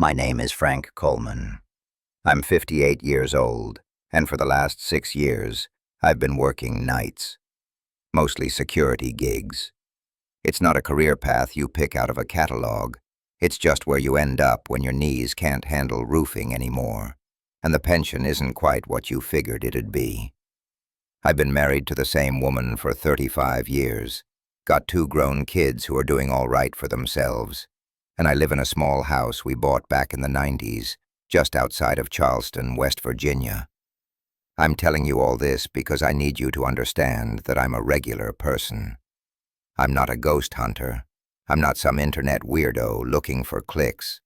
My name is Frank Coleman. I'm 58 years old, and for the last 6 years, I've been working nights, mostly security gigs. It's not a career path you pick out of a catalog. It's just where you end up when your knees can't handle roofing anymore, and the pension isn't quite what you figured it'd be. I've been married to the same woman for 35 years, got 2 grown kids who are doing all right for themselves, and I live in a small house we bought back in the 90s, just outside of Charleston, West Virginia. I'm telling you all this because I need you to understand that I'm a regular person. I'm not a ghost hunter. I'm not some internet weirdo looking for clicks.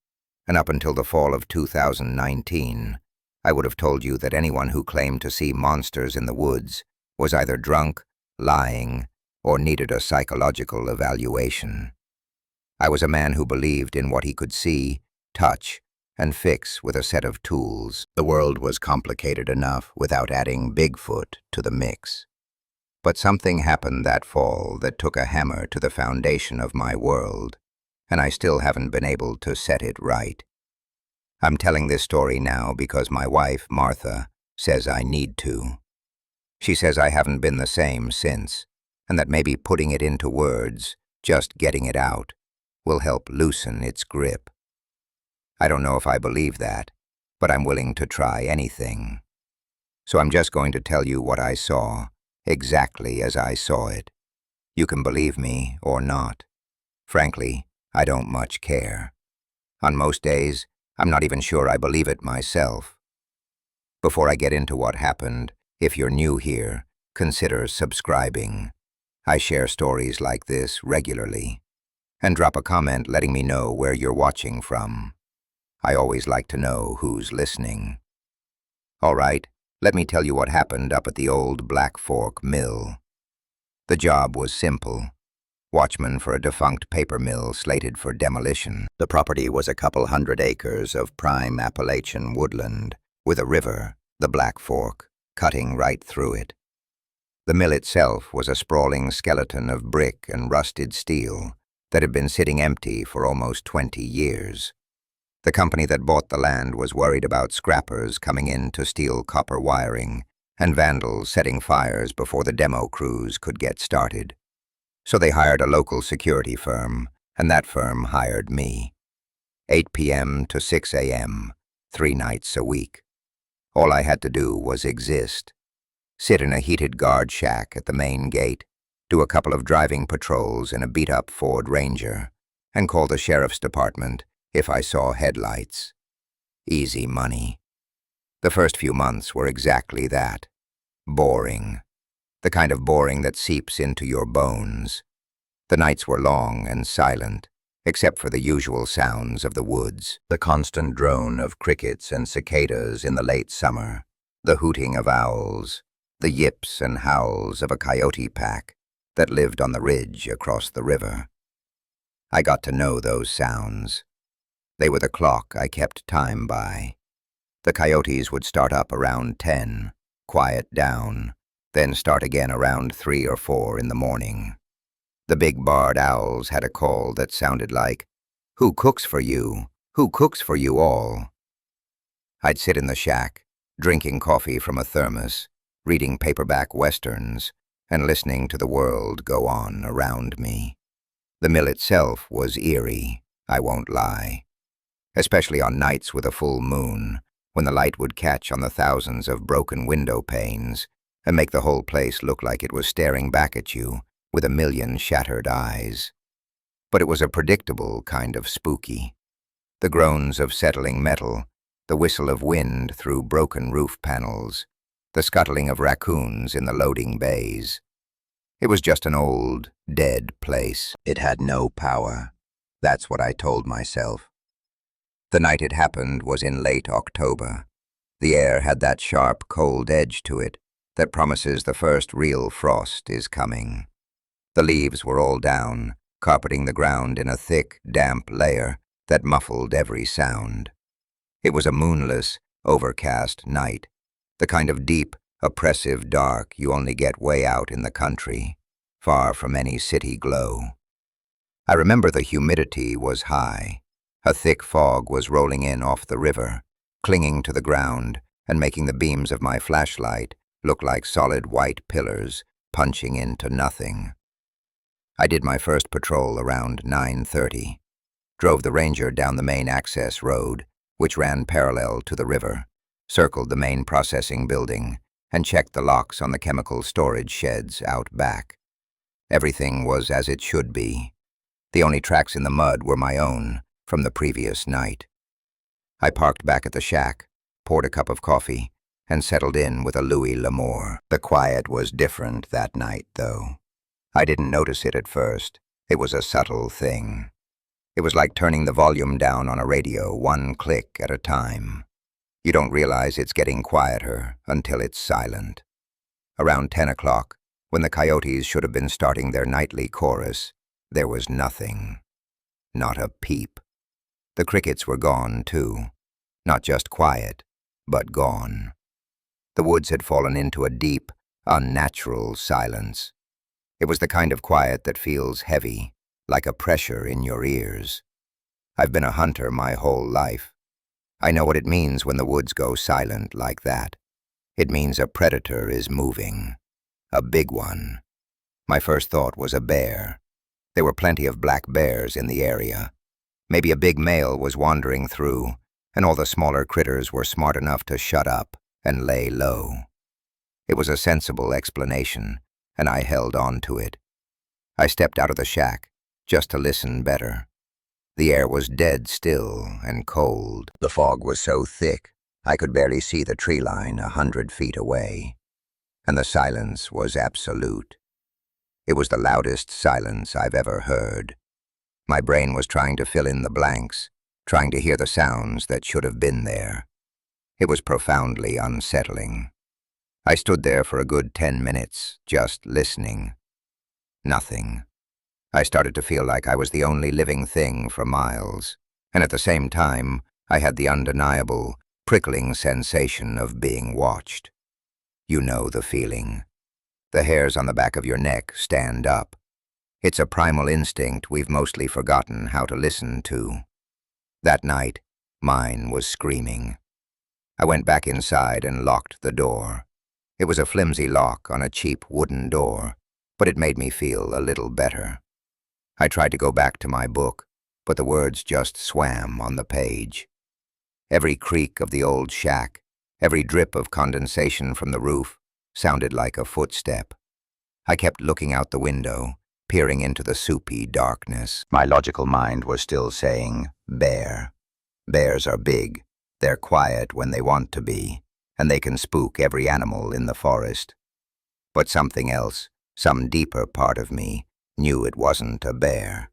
And up until the fall of 2019, I would have told you that anyone who claimed to see monsters in the woods was either drunk, lying, or needed a psychological evaluation. I was a man who believed in what he could see, touch, and fix with a set of tools. The world was complicated enough without adding Bigfoot to the mix. But something happened that fall that took a hammer to the foundation of my world, and I still haven't been able to set it right. I'm telling this story now because my wife, Martha, says I need to. She says I haven't been the same since, and that maybe putting it into words, just getting it out, will help loosen its grip. I don't know if I believe that, but I'm willing to try anything. So I'm just going to tell you what I saw, exactly as I saw it. You can believe me or not. Frankly, I don't much care. On most days, I'm not even sure I believe it myself. Before I get into what happened, if you're new here, consider subscribing. I share stories like this regularly. And drop a comment letting me know where you're watching from. I always like to know who's listening. All right, let me tell you what happened up at the old Black Fork Mill. The job was simple. Watchman for a defunct paper mill slated for demolition. The property was a couple 100 acres of prime Appalachian woodland, with a river, the Black Fork, cutting right through it. The mill itself was a sprawling skeleton of brick and rusted steel that had been sitting empty for almost 20 years. The company that bought the land was worried about scrappers coming in to steal copper wiring and vandals setting fires before the demo crews could get started. So they hired a local security firm, and that firm hired me. 8 p.m. to 6 a.m., 3 nights a week. All I had to do was exist. Sit in a heated guard shack at the main gate, do a couple of driving patrols in a beat-up Ford Ranger, and call the sheriff's department if I saw headlights. Easy money. The first few months were exactly that. Boring. The kind of boring that seeps into your bones. The nights were long and silent, except for the usual sounds of the woods, the constant drone of crickets and cicadas in the late summer, the hooting of owls, the yips and howls of a coyote pack that lived on the ridge across the river. I got to know those sounds. They were the clock I kept time by. The coyotes would start up around 10, quiet down, then start again around 3 or 4 in the morning. The big barred owls had a call that sounded like, "Who cooks for you? Who cooks for you all?" I'd sit in the shack, drinking coffee from a thermos, reading paperback westerns, and listening to the world go on around me. The mill itself was eerie, I won't lie. Especially on nights with a full moon, when the light would catch on the thousands of broken window panes and make the whole place look like it was staring back at you with a million shattered eyes. But it was a predictable kind of spooky. The groans of settling metal, the whistle of wind through broken roof panels, the scuttling of raccoons in the loading bays. It was just an old, dead place. It had no power. That's what I told myself. The night it happened was in late October. The air had that sharp, cold edge to it that promises the first real frost is coming. The leaves were all down, carpeting the ground in a thick, damp layer that muffled every sound. It was a moonless, overcast night, the kind of deep, oppressive dark you only get way out in the country, far from any city glow. I remember the humidity was high. A thick fog was rolling in off the river, clinging to the ground and making the beams of my flashlight look like solid white pillars punching into nothing. I did my first patrol around 9:30, drove the Ranger down the main access road, which ran parallel to the river, circled the main processing building, and checked the locks on the chemical storage sheds out back. Everything was as it should be. The only tracks in the mud were my own, from the previous night. I parked back at the shack, poured a cup of coffee, and settled in with a Louis L'Amour. The quiet was different that night, though. I didn't notice it at first. It was a subtle thing. It was like turning the volume down on a radio, one click at a time. You don't realize it's getting quieter until it's silent. Around 10 o'clock, when the coyotes should have been starting their nightly chorus, there was nothing. Not a peep. The crickets were gone, too. Not just quiet, but gone. The woods had fallen into a deep, unnatural silence. It was the kind of quiet that feels heavy, like a pressure in your ears. I've been a hunter my whole life. I know what it means when the woods go silent like that. It means a predator is moving. A big one. My first thought was a bear. There were plenty of black bears in the area. Maybe a big male was wandering through, and all the smaller critters were smart enough to shut up and lay low. It was a sensible explanation, and I held on to it. I stepped out of the shack, just to listen better. The air was dead still and cold. The fog was so thick, I could barely see the tree line 100 feet away. And the silence was absolute. It was the loudest silence I've ever heard. My brain was trying to fill in the blanks, trying to hear the sounds that should have been there. It was profoundly unsettling. I stood there for a good 10 minutes, just listening. Nothing. I started to feel like I was the only living thing for miles, and at the same time, I had the undeniable, prickling sensation of being watched. You know the feeling. The hairs on the back of your neck stand up. It's a primal instinct we've mostly forgotten how to listen to. That night, mine was screaming. I went back inside and locked the door. It was a flimsy lock on a cheap wooden door, but it made me feel a little better. I tried to go back to my book, but the words just swam on the page. Every creak of the old shack, every drip of condensation from the roof, sounded like a footstep. I kept looking out the window, peering into the soupy darkness. My logical mind was still saying, bear. Bears are big. They're quiet when they want to be, and they can spook every animal in the forest. But something else, some deeper part of me, knew it wasn't a bear.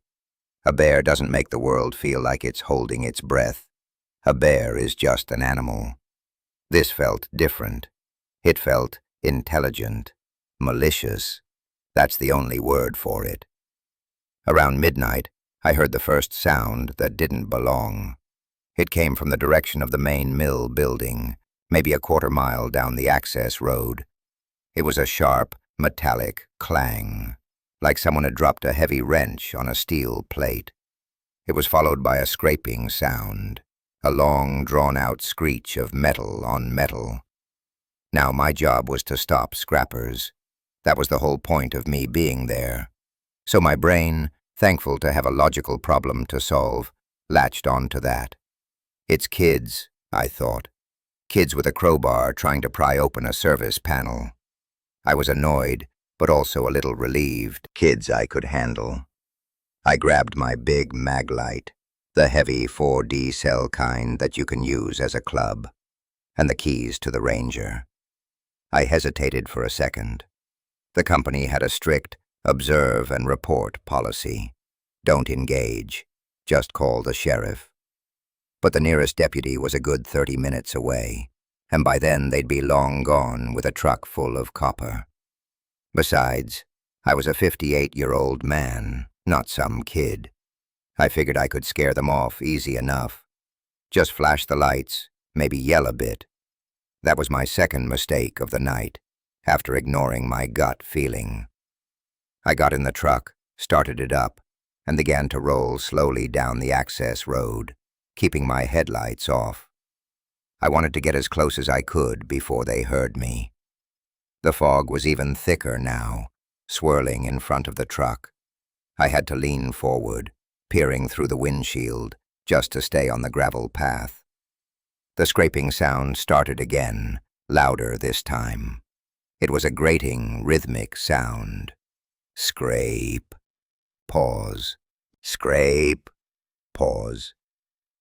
A bear doesn't make the world feel like it's holding its breath. A bear is just an animal. This felt different. It felt intelligent, malicious. That's the only word for it. Around midnight, I heard the first sound that didn't belong. It came from the direction of the main mill building, maybe a quarter-mile down the access road. It was a sharp, metallic clang, like someone had dropped a heavy wrench on a steel plate. It was followed by a scraping sound, a long, drawn-out screech of metal on metal. Now my job was to stop scrappers. That was the whole point of me being there. So my brain, thankful to have a logical problem to solve, latched onto that. It's kids, I thought. Kids with a crowbar trying to pry open a service panel. I was annoyed, but also a little relieved. Kids I could handle. I grabbed my big mag light, the heavy 4D cell kind that you can use as a club, and the keys to the Ranger. I hesitated for a second. The company had a strict observe and report policy. Don't engage. Just call the sheriff. But the nearest deputy was a good 30 minutes away, and by then they'd be long gone with a truck full of copper. Besides, I was a 58-year-old man, not some kid. I figured I could scare them off easy enough. Just flash the lights, maybe yell a bit. That was my second mistake of the night, after ignoring my gut feeling. I got in the truck, started it up, and began to roll slowly down the access road. keeping my headlights off. I wanted to get as close as I could before they heard me. The fog was even thicker now, swirling in front of the truck. I had to lean forward, peering through the windshield, just to stay on the gravel path. The scraping sound started again, louder this time. It was a grating, rhythmic sound. Scrape. Pause. Scrape. Pause.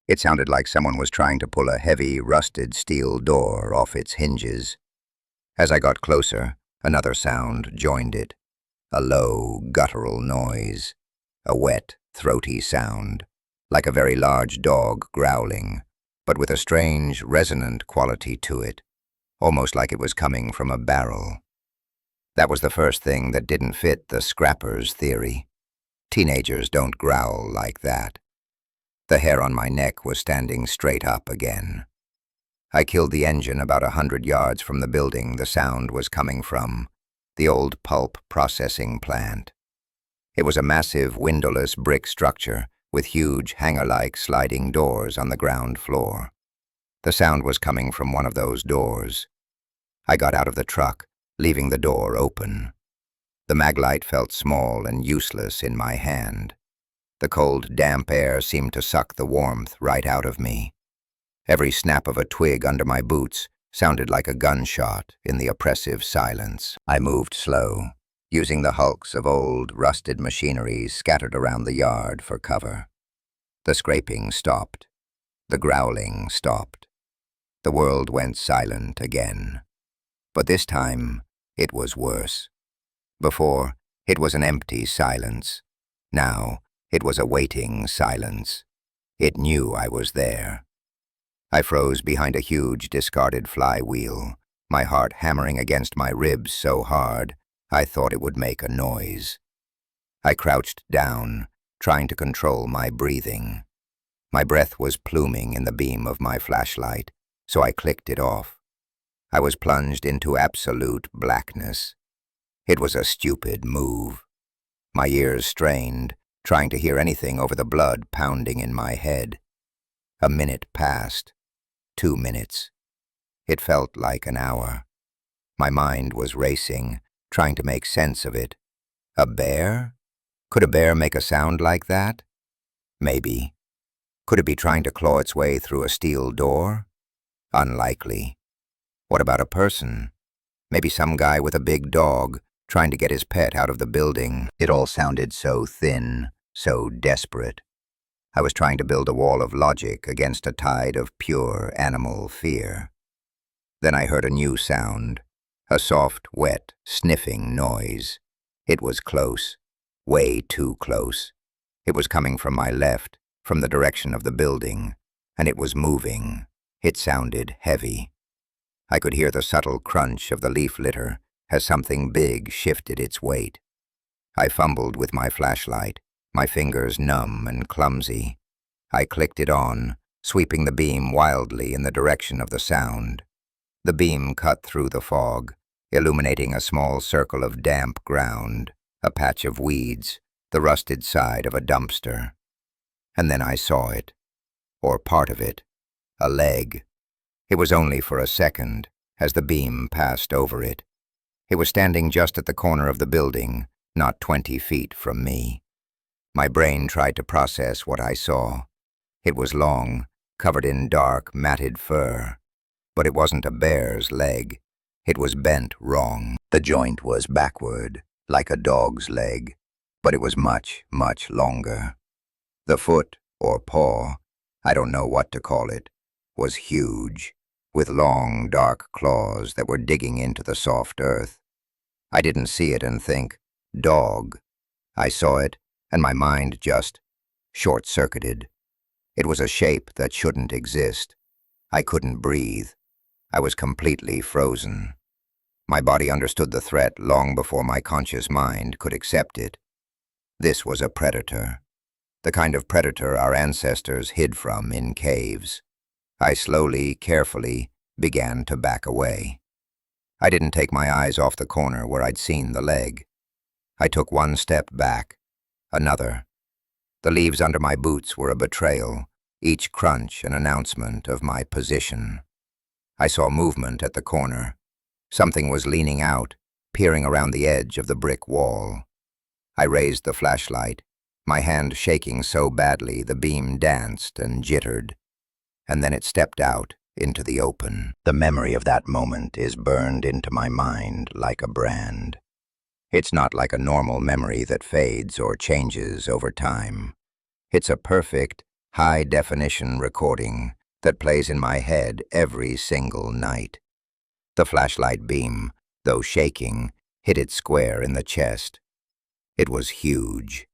It sounded like someone was trying to pull a heavy, rusted steel door off its hinges. As I got closer, another sound joined it. A low, guttural noise. A wet, throaty sound, like a very large dog growling, but with a strange, resonant quality to it, almost like it was coming from a barrel. That was the first thing that didn't fit the scrapper's theory. Teenagers don't growl like that. The hair on my neck was standing straight up again. I killed the engine about 100 yards from the building the sound was coming from, the old pulp processing plant. It was a massive, windowless brick structure with huge, hangar-like sliding doors on the ground floor. The sound was coming from one of those doors. I got out of the truck, leaving the door open. The maglite felt small and useless in my hand. The cold, damp air seemed to suck the warmth right out of me. Every snap of a twig under my boots sounded like a gunshot in the oppressive silence. I moved slow, using the hulks of old, rusted machinery scattered around the yard for cover. The scraping stopped. The growling stopped. The world went silent again. But this time, it was worse. Before, it was an empty silence. Now, it was a waiting silence. It knew I was there. I froze behind a huge, discarded flywheel, my heart hammering against my ribs so hard I thought it would make a noise. I crouched down, trying to control my breathing. My breath was pluming in the beam of my flashlight, so I clicked it off. I was plunged into absolute blackness. It was a stupid move. My ears strained, trying to hear anything over the blood pounding in my head. A minute passed. 2 minutes. It felt like an hour. My mind was racing, trying to make sense of it. A bear? Could a bear make a sound like that? Maybe. Could it be trying to claw its way through a steel door? Unlikely. What about a person? Maybe some guy with a big dog, trying to get his pet out of the building. It all sounded so thin, so desperate. I was trying to build a wall of logic against a tide of pure animal fear. Then I heard a new sound, a soft, wet, sniffing noise. It was close, way too close. It was coming from my left, from the direction of the building, and it was moving. It sounded heavy. I could hear the subtle crunch of the leaf litter as something big shifted its weight. I fumbled with my flashlight, my fingers numb and clumsy. I clicked it on, sweeping the beam wildly in the direction of the sound. The beam cut through the fog, illuminating a small circle of damp ground, a patch of weeds, the rusted side of a dumpster. And then I saw it, or part of it, a leg. It was only for a second, as the beam passed over it. It was standing just at the corner of the building, not 20 feet from me. My brain tried to process what I saw. It was long, covered in dark, matted fur. But it wasn't a bear's leg. It was bent wrong. The joint was backward, like a dog's leg, but it was much, much longer. The foot, or paw, I don't know what to call it, was huge, with long, dark claws that were digging into the soft earth. I didn't see it and think, dog. I saw it, and my mind just short-circuited. It was a shape that shouldn't exist. I couldn't breathe. I was completely frozen. My body understood the threat long before my conscious mind could accept it. This was a predator, the kind of predator our ancestors hid from in caves. I slowly, carefully began to back away. I didn't take my eyes off the corner where I'd seen the leg. I took one step back, another. The leaves under my boots were a betrayal, each crunch an announcement of my position. I saw movement at the corner. Something was leaning out, peering around the edge of the brick wall. I raised the flashlight, my hand shaking so badly the beam danced and jittered, and then it stepped out into the open. The memory of that moment is burned into my mind like a brand. It's not like a normal memory that fades or changes over time. It's a perfect, high-definition recording that plays in my head every single night. The flashlight beam, though shaking, hit it square in the chest. It was huge.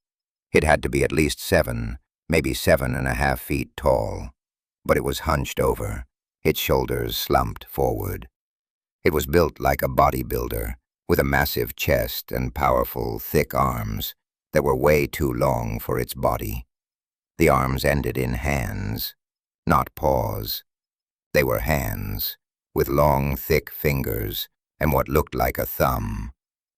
It had to be at least 7, maybe 7.5 feet tall, but it was hunched over, its shoulders slumped forward. It was built like a bodybuilder, with a massive chest and powerful, thick arms that were way too long for its body. The arms ended in hands, not paws. They were hands, with long, thick fingers and what looked like a thumb,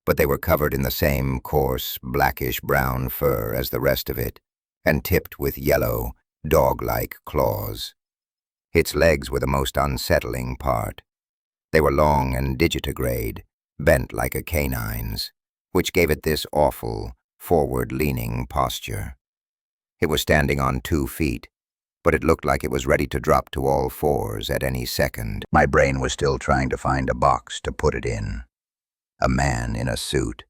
but they were covered in the same coarse, blackish-brown fur as the rest of it, and tipped with yellow, dog-like claws. Its legs were the most unsettling part. They were long and digitigrade, bent like a canine's, which gave it this awful, forward-leaning posture. It was standing on 2 feet, but it looked like it was ready to drop to all fours at any second. My brain was still trying to find a box to put it in. A man in a suit.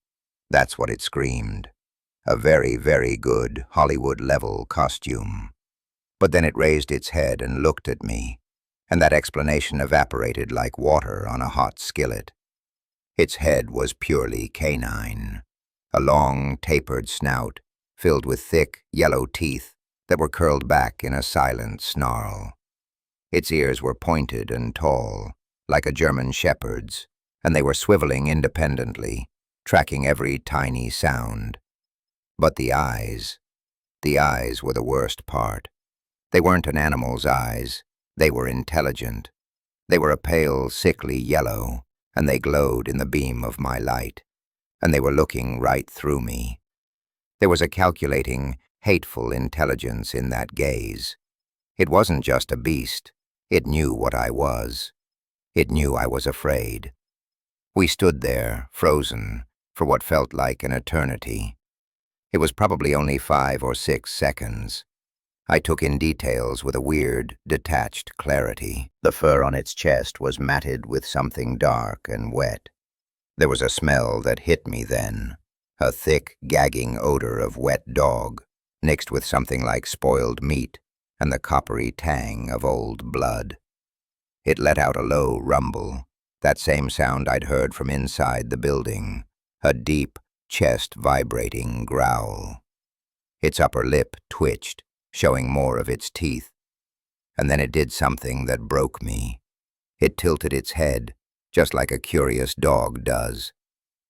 That's what it screamed. A very, very good Hollywood-level costume. But then it raised its head and looked at me, and that explanation evaporated like water on a hot skillet. Its head was purely canine. A long, tapered snout, filled with thick, yellow teeth that were curled back in a silent snarl. Its ears were pointed and tall, like a German shepherd's, and they were swiveling independently, tracking every tiny sound. But the eyes were the worst part. They weren't an animal's eyes. They were intelligent. They were a pale, sickly yellow, and they glowed in the beam of my light, and they were looking right through me. There was a calculating, hateful intelligence in that gaze. It wasn't just a beast. It knew what I was. It knew I was afraid. We stood there, frozen, for what felt like an eternity. It was probably only 5 or 6 seconds. I took in details with a weird, detached clarity. The fur on its chest was matted with something dark and wet. There was a smell that hit me then, a thick, gagging odor of wet dog, mixed with something like spoiled meat and the coppery tang of old blood. It let out a low rumble, that same sound I'd heard from inside the building, a deep, chest-vibrating growl. Its upper lip twitched, showing more of its teeth, and then it did something that broke me. It tilted its head, just like a curious dog does,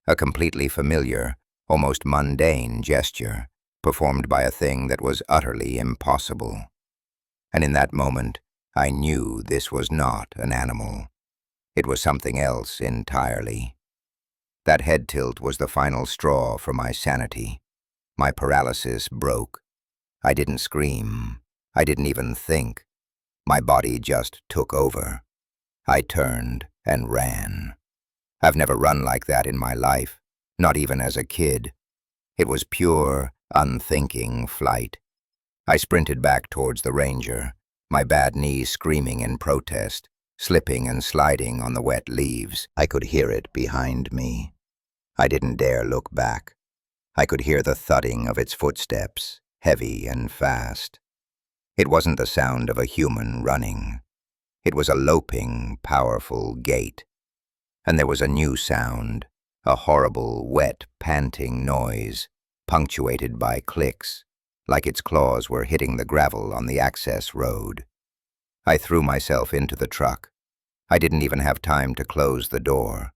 a completely familiar, almost mundane gesture, performed by a thing that was utterly impossible. And in that moment, I knew this was not an animal. It was something else entirely. That head tilt was the final straw for my sanity. My paralysis broke. I didn't scream. I didn't even think. My body just took over. I turned and ran. I've never run like that in my life, not even as a kid. It was pure, unthinking flight. I sprinted back towards the ranger, my bad knee screaming in protest, slipping and sliding on the wet leaves. I could hear it behind me. I didn't dare look back. I could hear the thudding of its footsteps, heavy and fast. It wasn't the sound of a human running. It was a loping, powerful gait. And there was a new sound, a horrible, wet, panting noise, punctuated by clicks, like its claws were hitting the gravel on the access road. I threw myself into the truck. I didn't even have time to close the door.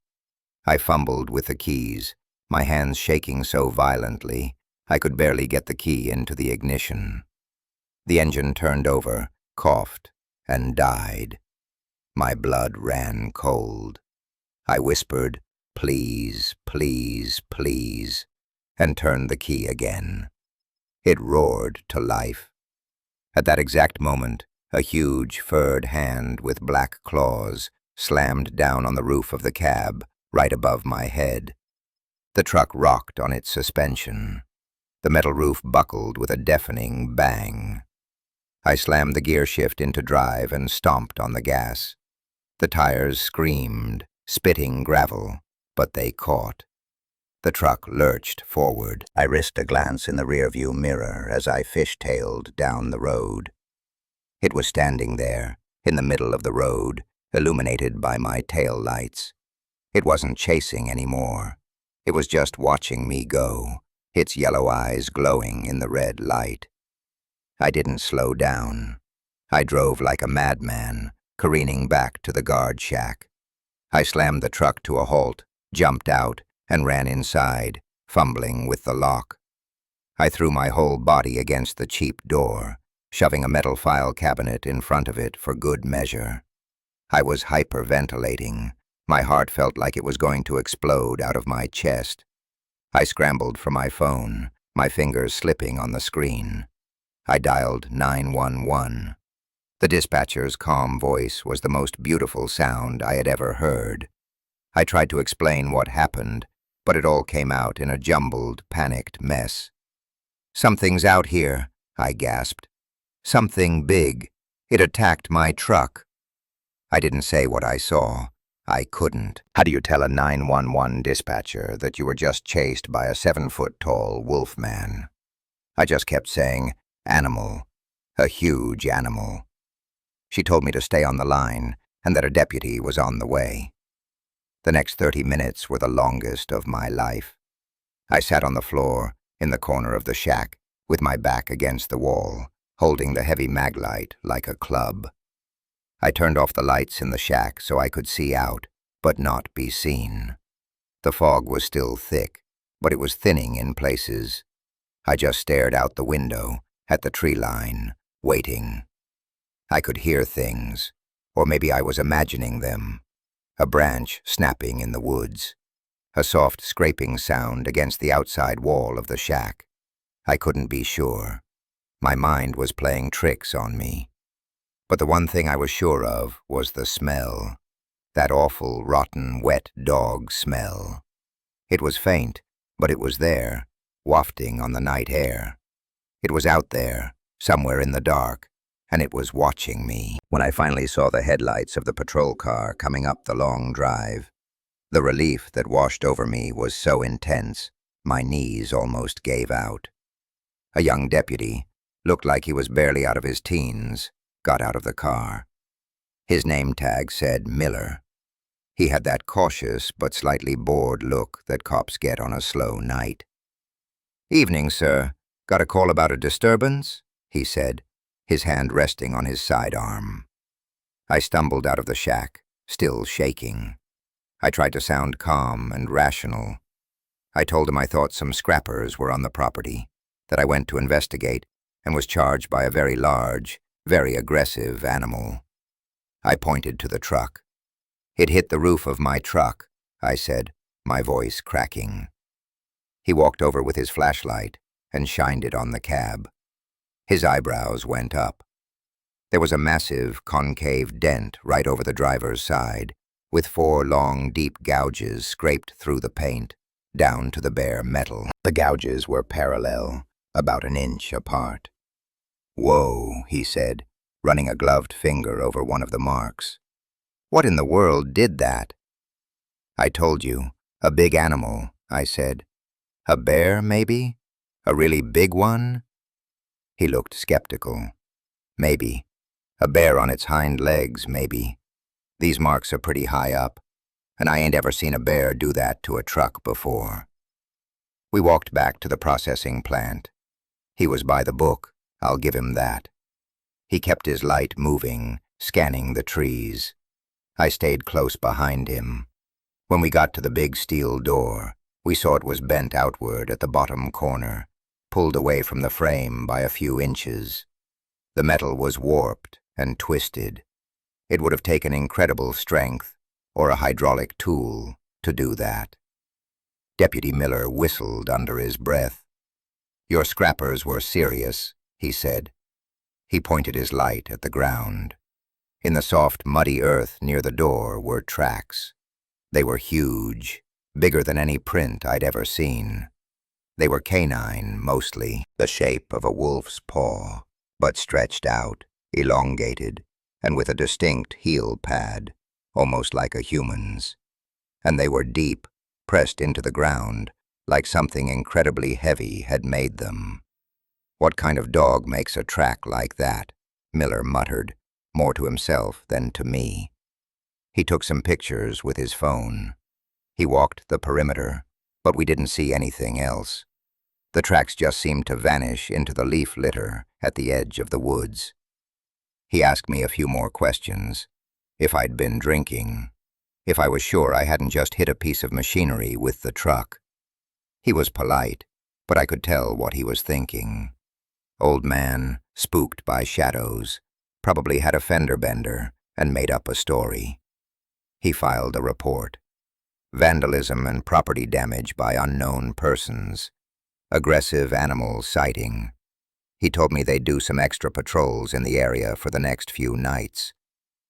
I fumbled with the keys, my hands shaking so violently I could barely get the key into the ignition. The engine turned over, coughed, and died. My blood ran cold. I whispered, "Please, please, please," and turned the key again. It roared to life. At that exact moment, a huge, furred hand with black claws slammed down on the roof of the cab, right above my head. The truck rocked on its suspension. The metal roof buckled with a deafening bang. I slammed the gear shift into drive and stomped on the gas. The tires screamed, spitting gravel, but they caught. The truck lurched forward. I risked a glance in the rearview mirror as I fishtailed down the road. It was standing there, in the middle of the road, illuminated by my tail lights. It wasn't chasing anymore. It was just watching me go, its yellow eyes glowing in the red light. I didn't slow down. I drove like a madman, careening back to the guard shack. I slammed the truck to a halt, jumped out, and ran inside, fumbling with the lock. I threw my whole body against the cheap door, shoving a metal file cabinet in front of it for good measure. I was hyperventilating. My heart felt like it was going to explode out of my chest. I scrambled for my phone, my fingers slipping on the screen. I dialed 911. The dispatcher's calm voice was the most beautiful sound I had ever heard. I tried to explain what happened, but it all came out in a jumbled, panicked mess. "Something's out here," I gasped. "Something big. It attacked my truck." I didn't say what I saw. I couldn't. How do you tell a 911 dispatcher that you were just chased by a 7-foot-tall wolf man? I just kept saying, "Animal. A huge animal." She told me to stay on the line and that a deputy was on the way. The next 30 minutes were the longest of my life. I sat on the floor in the corner of the shack with my back against the wall, holding the heavy maglite like a club. I turned off the lights in the shack so I could see out, but not be seen. The fog was still thick, but it was thinning in places. I just stared out the window at the tree line, waiting. I could hear things, or maybe I was imagining them. A branch snapping in the woods. A soft scraping sound against the outside wall of the shack. I couldn't be sure. My mind was playing tricks on me. But the one thing I was sure of was the smell. That awful, rotten, wet dog smell. It was faint, but it was there, wafting on the night air. It was out there, somewhere in the dark, and it was watching me. When I finally saw the headlights of the patrol car coming up the long drive, the relief that washed over me was so intense, my knees almost gave out. A young deputy, looked like he was barely out of his teens, got out of the car. His name tag said Miller. He had that cautious but slightly bored look that cops get on a slow night. "Evening, sir. Got a call about a disturbance?" he said, his hand resting on his sidearm. I stumbled out of the shack, still shaking. I tried to sound calm and rational. I told him I thought some scrappers were on the property, that I went to investigate and was charged by a very large, very aggressive animal. I pointed to the truck. "It hit the roof of my truck," I said, my voice cracking. He walked over with his flashlight and shined it on the cab. His eyebrows went up. There was a massive, concave dent right over the driver's side, with 4 long, deep gouges scraped through the paint, down to the bare metal. The gouges were parallel, about an inch apart. "Whoa," he said, running a gloved finger over one of the marks. "What in the world did that?" "I told you, a big animal," I said. "A bear, maybe? A really big one?" He looked skeptical. "Maybe. A bear on its hind legs, maybe. These marks are pretty high up, and I ain't ever seen a bear do that to a truck before." We walked back to the processing plant. He was by the book, I'll give him that. He kept his light moving, scanning the trees. I stayed close behind him. When we got to the big steel door, we saw it was bent outward at the bottom corner, pulled away from the frame by a few inches. The metal was warped and twisted. It would have taken incredible strength, or a hydraulic tool, to do that. Deputy Miller whistled under his breath. "Your scrappers were serious," he said. He pointed his light at the ground. In the soft, muddy earth near the door were tracks. They were huge, bigger than any print I'd ever seen. They were canine, mostly, the shape of a wolf's paw, but stretched out, elongated, and with a distinct heel pad, almost like a human's. And they were deep, pressed into the ground, like something incredibly heavy had made them. "What kind of dog makes a track like that?" Miller muttered, more to himself than to me. He took some pictures with his phone. He walked the perimeter, but we didn't see anything else. The tracks just seemed to vanish into the leaf litter at the edge of the woods. He asked me a few more questions. If I'd been drinking. If I was sure I hadn't just hit a piece of machinery with the truck. He was polite, but I could tell what he was thinking. Old man, spooked by shadows, probably had a fender bender and made up a story. He filed a report. Vandalism and property damage by unknown persons. Aggressive animal sighting. He told me they'd do some extra patrols in the area for the next few nights.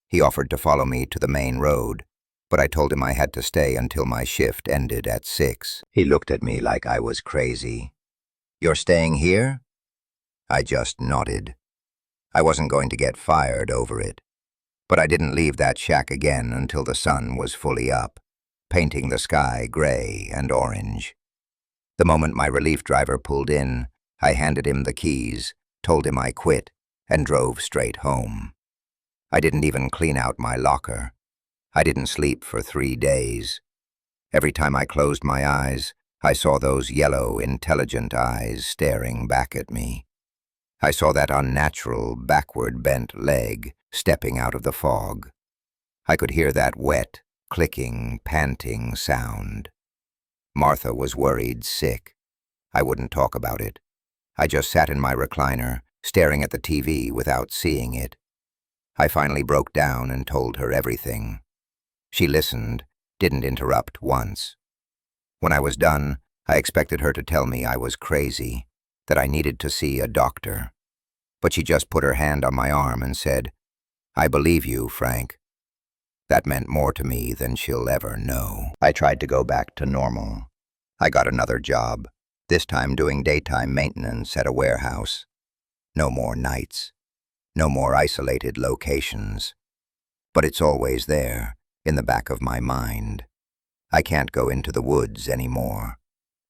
He offered to follow me to the main road, but I told him I had to stay until my shift ended at 6. He looked at me like I was crazy. "You're staying here?" I just nodded. I wasn't going to get fired over it. But I didn't leave that shack again until the sun was fully up, painting the sky gray and orange. The moment my relief driver pulled in, I handed him the keys, told him I quit, and drove straight home. I didn't even clean out my locker. I didn't sleep for 3 days. Every time I closed my eyes, I saw those yellow, intelligent eyes staring back at me. I saw that unnatural, backward-bent leg stepping out of the fog. I could hear that wet, clicking, panting sound. Martha was worried sick. I wouldn't talk about it. I just sat in my recliner, staring at the TV without seeing it. I finally broke down and told her everything. She listened, didn't interrupt once. When I was done, I expected her to tell me I was crazy, that I needed to see a doctor. But she just put her hand on my arm and said, "I believe you, Frank." That meant more to me than she'll ever know. I tried to go back to normal. I got another job, this time doing daytime maintenance at a warehouse. No more nights. No more isolated locations. But it's always there, in the back of my mind. I can't go into the woods anymore.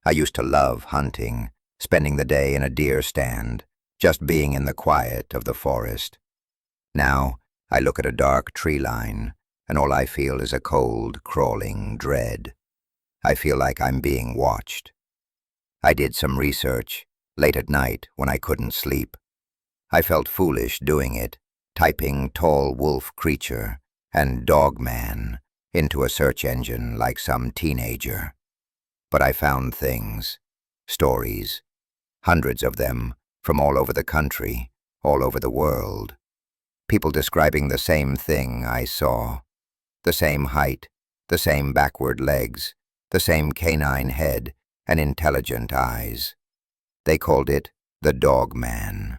I used to love hunting, spending the day in a deer stand, just being in the quiet of the forest. Now, I look at a dark tree line, and all I feel is a cold, crawling dread. I feel like I'm being watched. I did some research, late at night when I couldn't sleep. I felt foolish doing it, typing tall wolf creature and Dogman into a search engine like some teenager. But I found things, stories, hundreds of them from all over the country, all over the world. People describing the same thing I saw. The same height, the same backward legs, the same canine head and intelligent eyes. They called it the Dogman.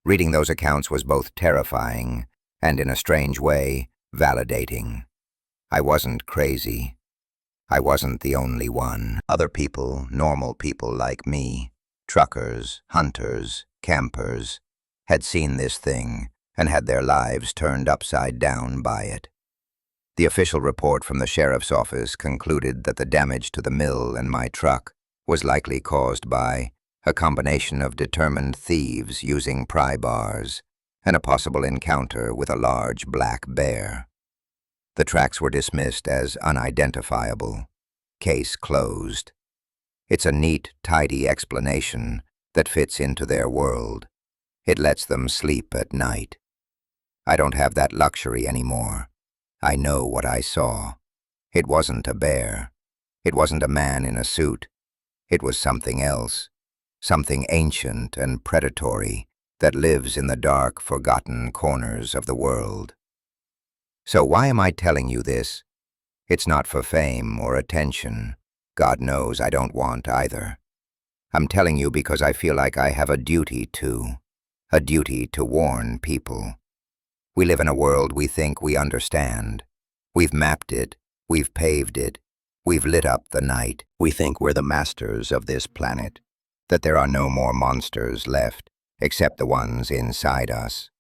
Reading those accounts was both terrifying and, in a strange way, validating. I wasn't crazy. I wasn't the only one. Other people, normal people like me, truckers, hunters, campers, had seen this thing and had their lives turned upside down by it. The official report from the sheriff's office concluded that the damage to the mill and my truck was likely caused by a combination of determined thieves using pry bars and a possible encounter with a large black bear. The tracks were dismissed as unidentifiable. Case closed. It's a neat, tidy explanation that fits into their world. It lets them sleep at night. I don't have that luxury anymore. I know what I saw. It wasn't a bear. It wasn't a man in a suit. It was something else. Something ancient and predatory that lives in the dark, forgotten corners of the world. So why am I telling you this? It's not for fame or attention. God knows I don't want either. I'm telling you because I feel like I have a duty to. a duty to warn people. We live in a world we think we understand. We've mapped it, we've paved it, we've lit up the night. We think we're the masters of this planet, that there are no more monsters left except the ones inside us.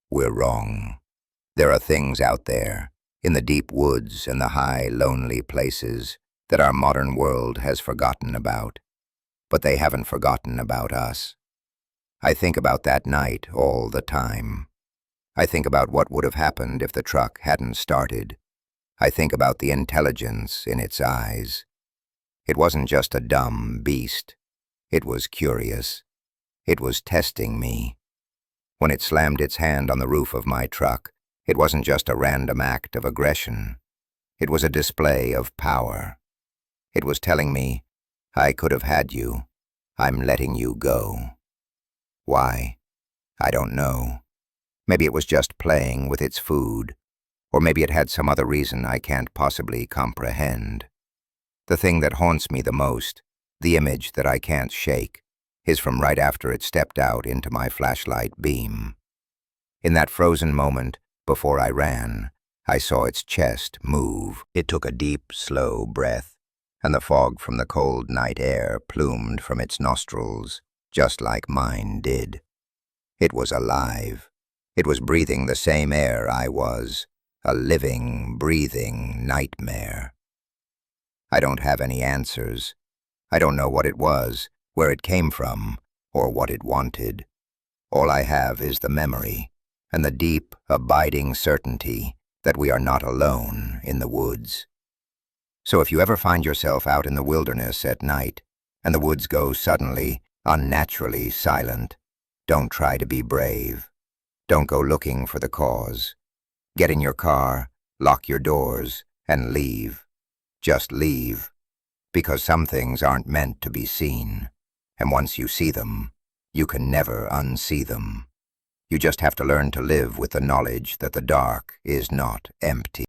We're wrong. There are things out there, in the deep woods and the high, lonely places, that our modern world has forgotten about. But they haven't forgotten about us. I think about that night all the time. I think about what would have happened if the truck hadn't started. I think about the intelligence in its eyes. It wasn't just a dumb beast. It was curious. It was testing me. When it slammed its hand on the roof of my truck, it wasn't just a random act of aggression. It was a display of power. It was telling me, I could have had you. I'm letting you go. Why? I don't know. Maybe it was just playing with its food, or maybe it had some other reason I can't possibly comprehend. The thing that haunts me the most, the image that I can't shake, is from right after it stepped out into my flashlight beam. In that frozen moment, before I ran, I saw its chest move. It took a deep, slow breath, and the fog from the cold night air plumed from its nostrils, just like mine did. It was alive. It was breathing the same air I was, a living, breathing nightmare. I don't have any answers. I don't know what it was, where it came from, or what it wanted. All I have is the memory, and the deep, abiding certainty that we are not alone in the woods. So if you ever find yourself out in the wilderness at night, and the woods go suddenly, unnaturally silent, don't try to be brave. Don't go looking for the cause. Get in your car, lock your doors, and leave. Just leave. Because some things aren't meant to be seen. And once you see them, you can never unsee them. You just have to learn to live with the knowledge that the dark is not empty.